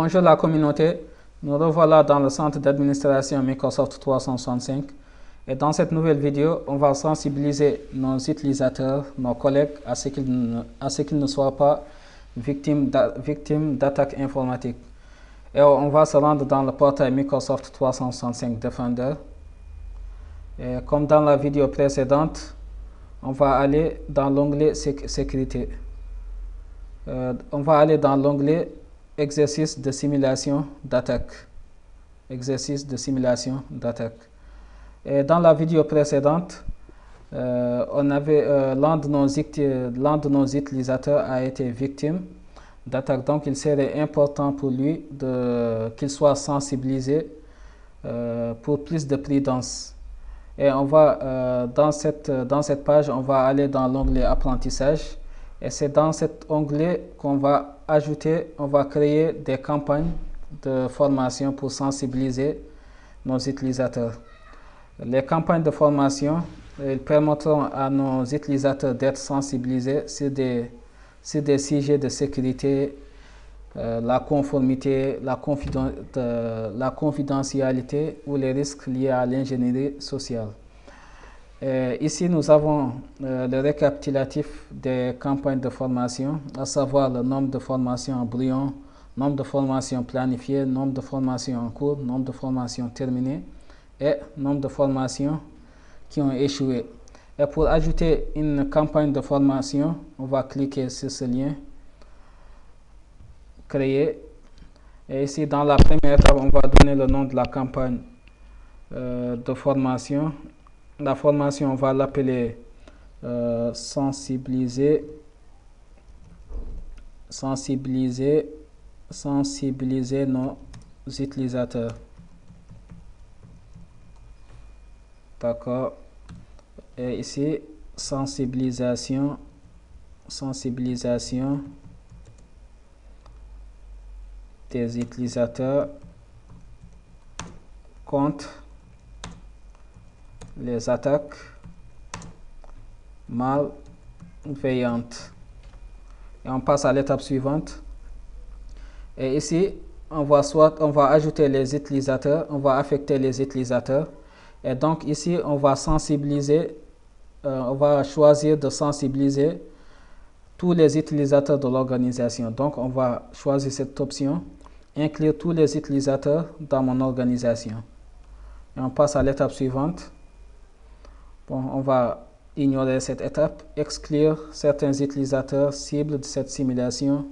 Bonjour la communauté, nous revoilà dans le centre d'administration Microsoft 365 et dans cette nouvelle vidéo, on va sensibiliser nos utilisateurs, nos collègues à ce qu'ils ne soient pas victimes d'attaques informatiques. Et on va se rendre dans le portail Microsoft 365 Defender. Et comme dans la vidéo précédente, on va aller dans l'onglet sécurité. On va aller dans l'onglet exercice de simulation d'attaque. Exercice de simulation d'attaque. Et dans la vidéo précédente, l'un de nos utilisateurs a été victime d'attaque. Donc, il serait important pour lui qu'il soit sensibilisé pour plus de prudence. Et on va, dans cette page, on va aller dans l'onglet apprentissage. Et c'est dans cet onglet qu'on va créer des campagnes de formation pour sensibiliser nos utilisateurs. Les campagnes de formation, elles permettront à nos utilisateurs d'être sensibilisés sur des sujets de sécurité, la conformité, la confidentialité ou les risques liés à l'ingénierie sociale. Ici, nous avons le récapitulatif des campagnes de formation, à savoir le nombre de formations en brouillon, nombre de formations planifiées, nombre de formations en cours, nombre de formations terminées et nombre de formations qui ont échoué. Et pour ajouter une campagne de formation, on va cliquer sur ce lien, créer. Et ici, dans la première étape, on va donner le nom de la campagne de formation. La formation, on va l'appeler sensibiliser nos utilisateurs. D'accord. Et ici, sensibilisation des utilisateurs contre les attaques malveillantes. Et on passe à l'étape suivante. Et ici, on va ajouter les utilisateurs, on va affecter les utilisateurs. Et donc ici, on va sensibiliser, on va choisir de sensibiliser tous les utilisateurs de l'organisation. Donc on va choisir cette option, inclure tous les utilisateurs dans mon organisation. Et on passe à l'étape suivante. Bon, on va ignorer cette étape, exclure certains utilisateurs cibles de cette simulation.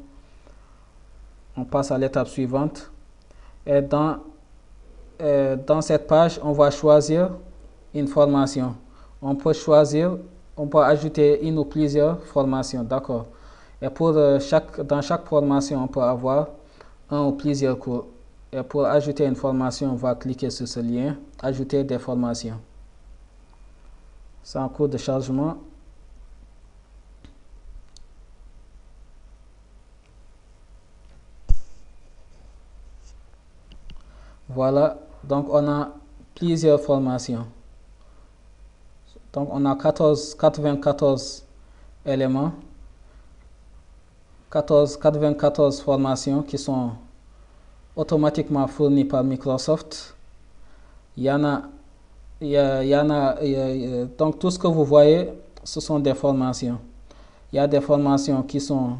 On passe à l'étape suivante. Et dans cette page, on va choisir une formation. On peut ajouter une ou plusieurs formations, d'accord. Et dans chaque formation, on peut avoir un ou plusieurs cours. Et pour ajouter une formation, on va cliquer sur ce lien, ajouter des formations. C'est en cours de chargement. Voilà, donc on a plusieurs formations. Donc on a 94 éléments, 94 formations qui sont automatiquement fournies par Microsoft. Donc tout ce que vous voyez, ce sont des formations. Il y a des formations qui sont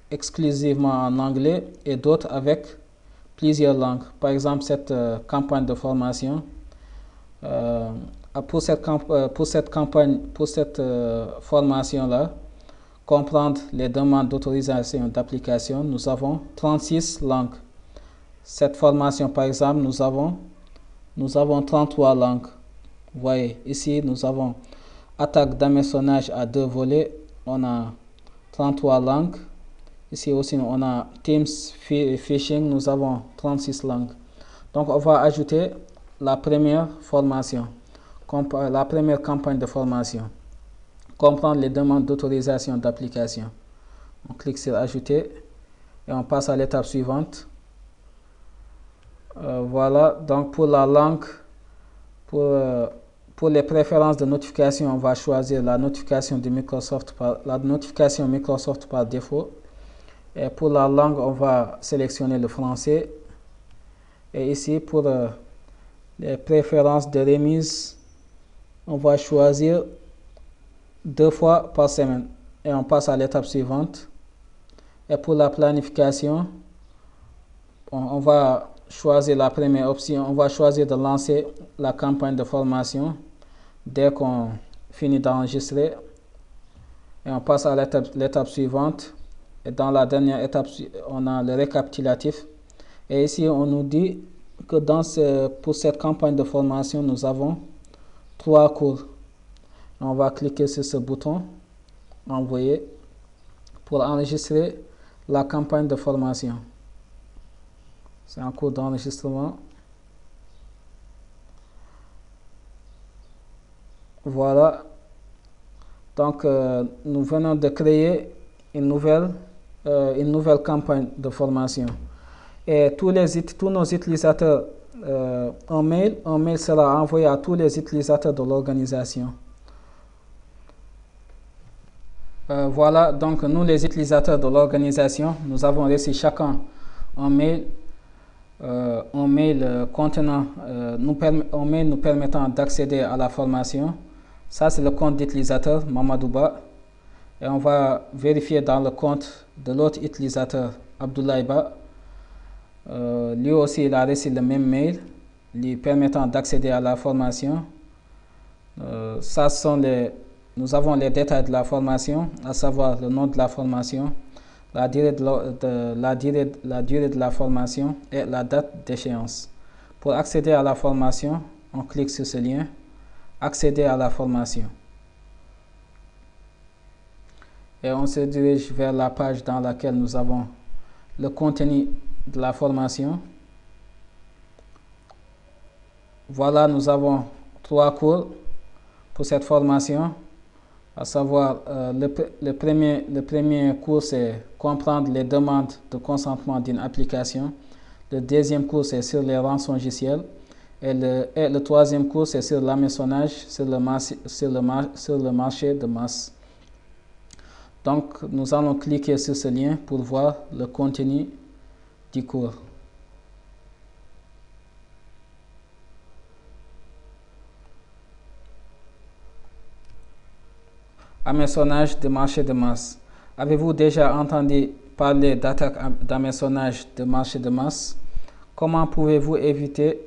exclusivement en anglais et d'autres avec plusieurs langues. Par exemple, cette campagne de formation, pour cette formation-là, comprendre les demandes d'autorisation d'application, nous avons 36 langues. Cette formation, par exemple, nous avons 33 langues. Vous voyez, ici, nous avons attaque d'hameçonnage à 2 volets. On a 33 langues. Ici aussi, on a Teams Phishing. Nous avons 36 langues. Donc, on va ajouter la première formation, la première campagne de formation. Comprendre les demandes d'autorisation d'application. On clique sur Ajouter et on passe à l'étape suivante. Voilà, donc pour la langue, pour les préférences de notification, on va choisir la notification Microsoft par défaut. Et pour la langue, on va sélectionner le français. Et ici, pour les préférences de remise, on va choisir 2 fois par semaine. Et on passe à l'étape suivante. Et pour la planification, on va choisir la première option. On va choisir de lancer la campagne de formation dès qu'on finit d'enregistrer. Et on passe à l'étape suivante. Et dans la dernière étape, on a le récapitulatif. Et ici, on nous dit que pour cette campagne de formation, nous avons 3 cours. On va cliquer sur ce bouton, envoyer, pour enregistrer la campagne de formation. C'est en cours d'enregistrement. Voilà. Donc, nous venons de créer une nouvelle campagne de formation. Et tous nos utilisateurs, un mail sera envoyé à tous les utilisateurs de l'organisation. Voilà, donc nous les utilisateurs de l'organisation, nous avons reçu chacun un mail nous permettant d'accéder à la formation. Ça, c'est le compte d'utilisateur Mamadouba. Et on va vérifier dans le compte de l'autre utilisateur Abdoulaye Ba. Lui aussi, il a reçu le même mail lui permettant d'accéder à la formation. Nous avons les détails de la formation, à savoir le nom de la formation, la durée de la formation et la date d'échéance. Pour accéder à la formation, on clique sur ce lien, accéder à la formation. Et on se dirige vers la page dans laquelle nous avons le contenu de la formation. Voilà, nous avons 3 cours pour cette formation, à savoir le premier cours, c'est comprendre les demandes de consentement d'une application. Le deuxième cours, c'est sur les rançongiciels. Et le troisième cours, c'est sur l'hameçonnage sur le marché de masse. Donc, nous allons cliquer sur ce lien pour voir le contenu du cours. Hameçonnage de marché de masse. Avez-vous déjà entendu parler d'attaque d'hameçonnage de marché de masse? Comment pouvez-vous éviter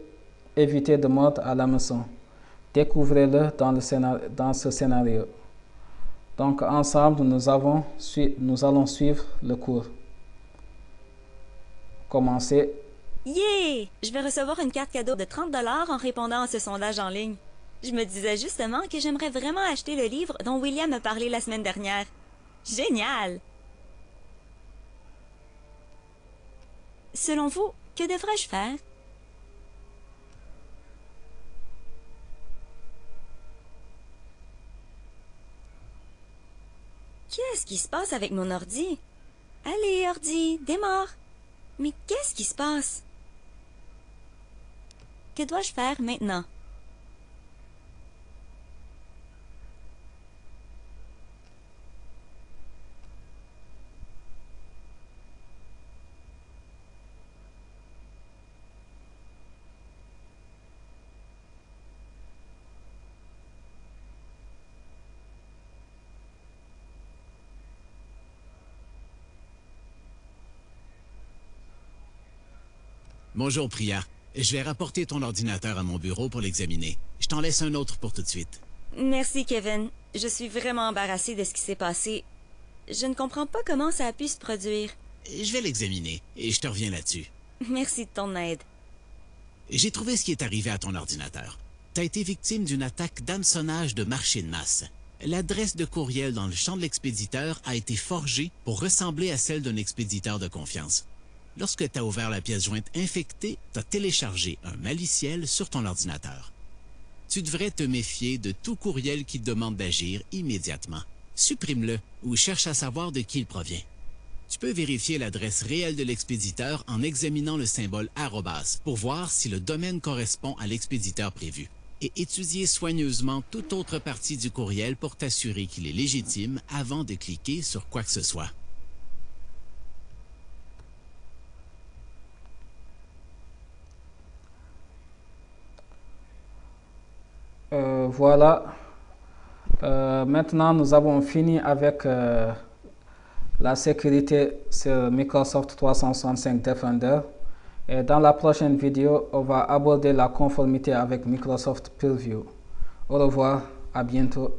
de mordre à l'hameçon? Découvrez-le dans ce scénario. Donc, ensemble, nous allons suivre le cours. Commencez. Yeah! Je vais recevoir une carte cadeau de 30 $ en répondant à ce sondage en ligne. Je me disais justement que j'aimerais vraiment acheter le livre dont William me parlait la semaine dernière. Génial! Selon vous, que devrais-je faire? Qu'est-ce qui se passe avec mon ordi? Allez, ordi, démarre! Mais qu'est-ce qui se passe? Que dois-je faire maintenant? Bonjour, Priya. Je vais rapporter ton ordinateur à mon bureau pour l'examiner. Je t'en laisse un autre pour tout de suite. Merci, Kevin. Je suis vraiment embarrassée de ce qui s'est passé. Je ne comprends pas comment ça a pu se produire. Je vais l'examiner et je te reviens là-dessus. Merci de ton aide. J'ai trouvé ce qui est arrivé à ton ordinateur. Tu as été victime d'une attaque d'hameçonnage de marché de masse. L'adresse de courriel dans le champ de l'expéditeur a été forgée pour ressembler à celle d'un expéditeur de confiance. Lorsque tu as ouvert la pièce jointe infectée, tu as téléchargé un maliciel sur ton ordinateur. Tu devrais te méfier de tout courriel qui te demande d'agir immédiatement. Supprime-le ou cherche à savoir de qui il provient. Tu peux vérifier l'adresse réelle de l'expéditeur en examinant le symbole arrobas pour voir si le domaine correspond à l'expéditeur prévu. Et étudier soigneusement toute autre partie du courriel pour t'assurer qu'il est légitime avant de cliquer sur quoi que ce soit. Voilà. Maintenant, nous avons fini avec la sécurité sur Microsoft 365 Defender. Et dans la prochaine vidéo, on va aborder la conformité avec Microsoft Purview. Au revoir, à bientôt.